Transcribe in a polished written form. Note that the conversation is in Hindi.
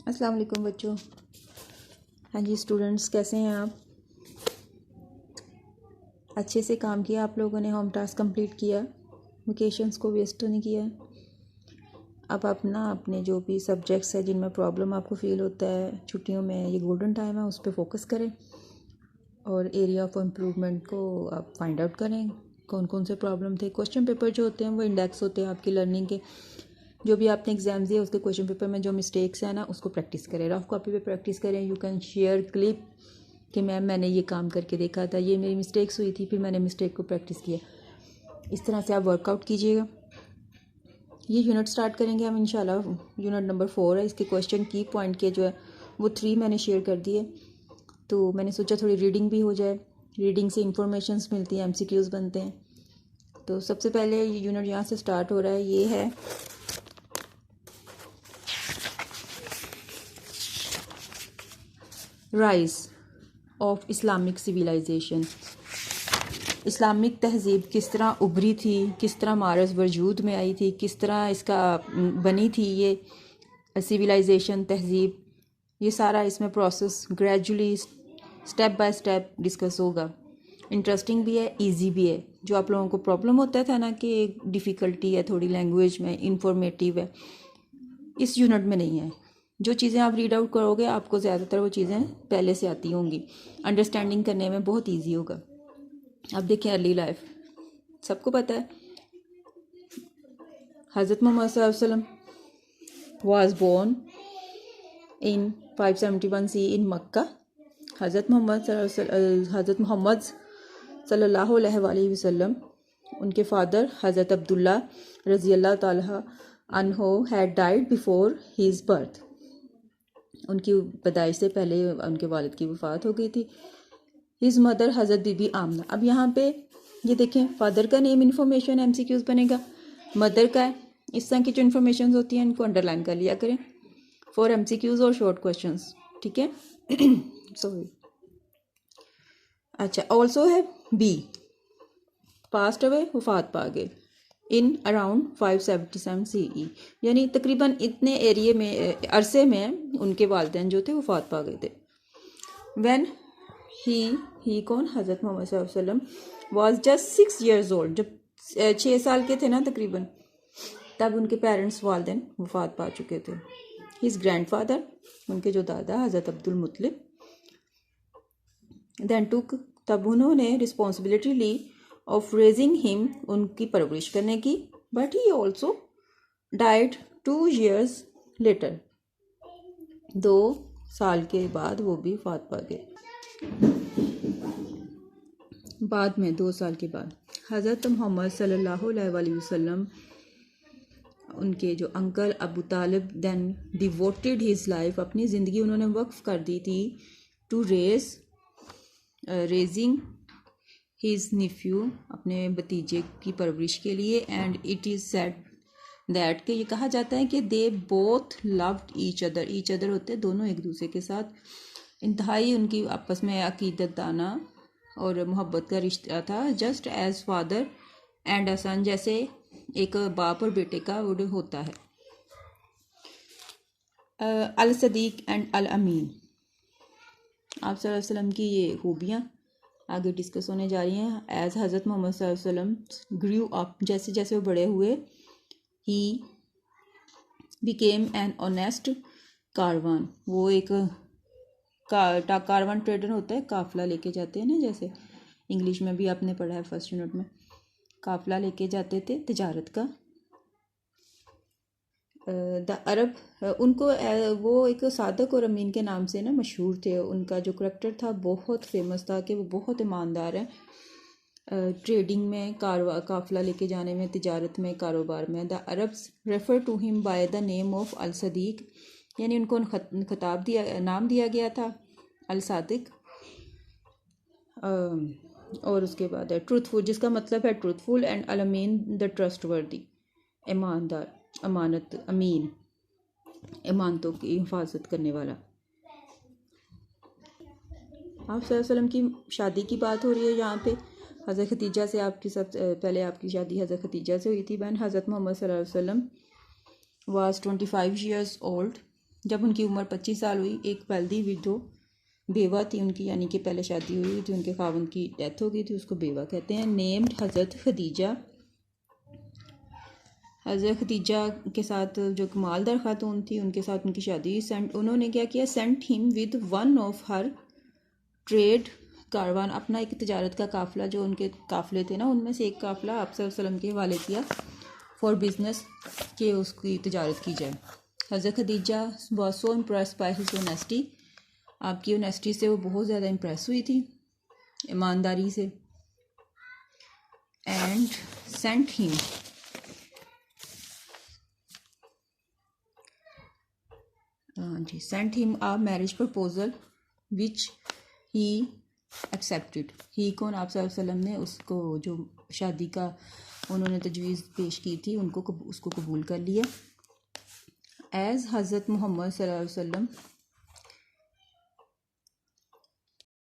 अस्सलाम वालेकुम बच्चों। हाँ जी स्टूडेंट्स, कैसे हैं आप? अच्छे से काम किया आप लोगों ने, होम टास्क कंप्लीट किया, वेकेशंस को वेस्ट नहीं किया। अब अपने जो भी सब्जेक्ट्स हैं जिनमें प्रॉब्लम आपको फ़ील होता है छुट्टियों में, ये गोल्डन टाइम है, उस पर फोकस करें और एरिया ऑफ इम्प्रूवमेंट को आप फाइंड आउट करें। कौन कौन से प्रॉब्लम थे। क्वेश्चन पेपर जो होते हैं वो इंडेक्स होते हैं आपकी लर्निंग के। जो भी आपने एग्ज़ाम दिए उसके क्वेश्चन पेपर में जो मिस्टेक्स हैं ना, उसको प्रैक्टिस करें, रफ कॉपी पे प्रैक्टिस करें। यू कैन शेयर क्लिप कि मैंने ये काम करके देखा था, ये मेरी मिस्टेक्स हुई थी, फिर मैंने मिस्टेक को प्रैक्टिस किया। इस तरह से आप वर्कआउट कीजिएगा। ये यूनिट स्टार्ट करेंगे हम इंशाल्लाह। यूनिट नंबर 4 है। इसके क्वेश्चन की पॉइंट के जो है वो 3 मैंने शेयर कर दिए, तो मैंने सोचा थोड़ी रीडिंग भी हो जाए। रीडिंग से इंफॉर्मेशंस मिलती हैं, MCQs बनते हैं। तो सबसे पहले ये यूनिट यहाँ से स्टार्ट हो रहा है। ये है rise of Islamic civilisation. Islamic तहज़ीब किस तरह उभरी थी, किस तरह मारज वजूद में आई थी, किस तरह इसका बनी थी ये सिविलाइजेशन, तहज़ीब। ये सारा इसमें process gradually step by step discuss होगा। इंटरेस्टिंग भी है, इजी भी है। जो आप लोगों को प्रॉब्लम होता था ना कि डिफ़िकल्टी है थोड़ी लैंग्वेज में, इंफॉर्मेटिव है, इस यूनिट में नहीं है। जो चीज़ें आप रीड आउट करोगे आपको ज़्यादातर वो चीज़ें पहले से आती होंगी, अंडरस्टैंडिंग करने में बहुत ईजी होगा। अब देखिए अर्ली लाइफ, सबको पता है हज़रत मोहम्मद सल्लल्लाहु अलैहि वसल्लम वाज बोर्न इन 571 CE इन मक्का। हज़रत मोहम्मद सल्लल्लाहु अलैहि वसल्लम, उनके फादर हज़रत अब्दुल्ला रज़ी अल्लाह ताला अन्हो had died before his birth. उनकी पैदाइश से पहले उनके वालिद की वफ़ात हो गई थी। हिज मदर हज़रत बीबी आमना। अब यहाँ पे ये देखें, फादर का नेम इन्फॉर्मेशन MCQs बनेगा, मदर का है। इस तरह की जो इन्फॉर्मेशन होती हैं इनको अंडरलाइन कर लिया करें फॉर MCQs और शॉर्ट क्वेश्चंस, ठीक है। सॉरी। अच्छा, ऑल्सो है बी, पास्ट अवे, वफात पा गए इन अराउंड 577 CE, यानी तकरीबन इतने एरिए में, अरसे में उनके वालिदैन जो थे वफात पा गए थे। व्हेन ही कौन, हज़रत मोहम्मद सल्लल्लाहु अलैहि वसल्लम वॉज जस्ट 6 years old, जब 6 साल के थे ना तकरीबन, तब उनके पेरेंट्स वालिदैन वफात पा चुके थे। हिज ग्रैंडफादर, उनके जो दादा हज़रत अब्दुल मुत्तलिब, देन टुक, तब उन्होंने रिस्पॉन्सिबिलिटी ली ऑफ रेजिंग हिम, उनकी परवरिश करने की। But he also died 2 years later, 2 साल के बाद वो भी वफात पा गए। बाद में 2 साल के बाद हज़रत मोहम्मद सल्लल्लाहु अलैहि वसल्लम, उनके जो अंकल अबू तालिब, देन डिवोटेड हिज लाइफ, अपनी ज़िंदगी उन्होंने वक्फ कर दी थी टू रेजिंग हिज निफ्यू, अपने भतीजे की परवरिश के लिए। And it is said that, कि ये कहा जाता है कि they both loved each other होते दोनों एक दूसरे के साथ, इंतहाई उनकी आपस में अकीदत दाना और मोहब्बत का रिश्ता था। Just as father and a son, जैसे एक बाप और बेटे का वो होता है। अल सदीक एंड अल अमीन, आप सल्लल्लाहु अलैहि वसल्लम की ये खूबियाँ आगे डिस्कस होने जा रही हैं। एज हज़रत मोहम्मद सल्लल्लाहु अलैहि वसल्लम ग्रू अप, जैसे जैसे वो बड़े हुए, he became an honest Karwan, वो एक कारवान ट्रेडर होता है, काफिला लेके जाते हैं ना, जैसे इंग्लिश में भी आपने पढ़ा है फर्स्ट यूनिट में, काफिला लेके जाते थे तिजारत का। द अरब, उनको वो एक सादक और अमीन के नाम से ना मशहूर थे। उनका जो करैक्टर था बहुत फेमस था कि वो बहुत ईमानदार हैं, ट्रेडिंग में, काफिला लेके जाने में, तिजारत में, कारोबार में। The Arabs refer to him by the name of Al Sadiq, यानी उनको खिताब दिया, नाम दिया गया था अल सादिक। और उसके बाद है ट्रूथफुल, जिसका मतलब है ट्रूथफुल, एंड अल अमीन द ट्रस्टवर्दी, ईमानदार, अमानत, अमीन, इमानतों की हिफाजत करने वाला। आप सल्लल्लाहु अलैहि वसल्लम की शादी की बात हो रही है यहाँ पे। हज़रत खतीजा से आपकी पहले आपकी शादी हज़रत खतीजा से हुई थी बहन। हज़रत मोहम्मद सल्लल्लाहु अलैहि वसल्लम वाज 25 years old जब उनकी उम्र 25 साल हुई, एक वेल्दी विडो बेवा थी उनकी, यानी कि पहले शादी हुई थी, उनके खावंद की डेथ हो गई थी, उसको बेवा कहते हैं। नेम्ड हज़रत खदीजा, हज़रत खदीजा के साथ जो मालदार खातून थी उनके साथ उनकी शादी हुई। सेंट उन्होंने क्या किया, sent him with one of her trade caravan, अपना एक तजारत का काफ़िला, जो उनके काफ़िले थे ना उनमें से एक काफ़िला आप सल्लल्लाहु अलैहि वसल्लम के हवाले किया फॉर बिजनेस, के उसकी तजारत की जाए। हज़रत Khadija was so impress by his honesty, आपकी ऑनेस्टी से वो बहुत ज़्यादा इम्प्रेस हुई थी, ईमानदारी से। एंड सेंट हिम, जी, sent him a marriage proposal which he accepted. He कौन, आप सल्लल्लाहु अलैहि वसल्लम ने उसको जो शादी का उन्होंने तजवीज़ पेश की थी उसको कबूल कर लिया। एज़ हज़रत मोहम्मद सल्लल्लाहु अलैहि वसल्लम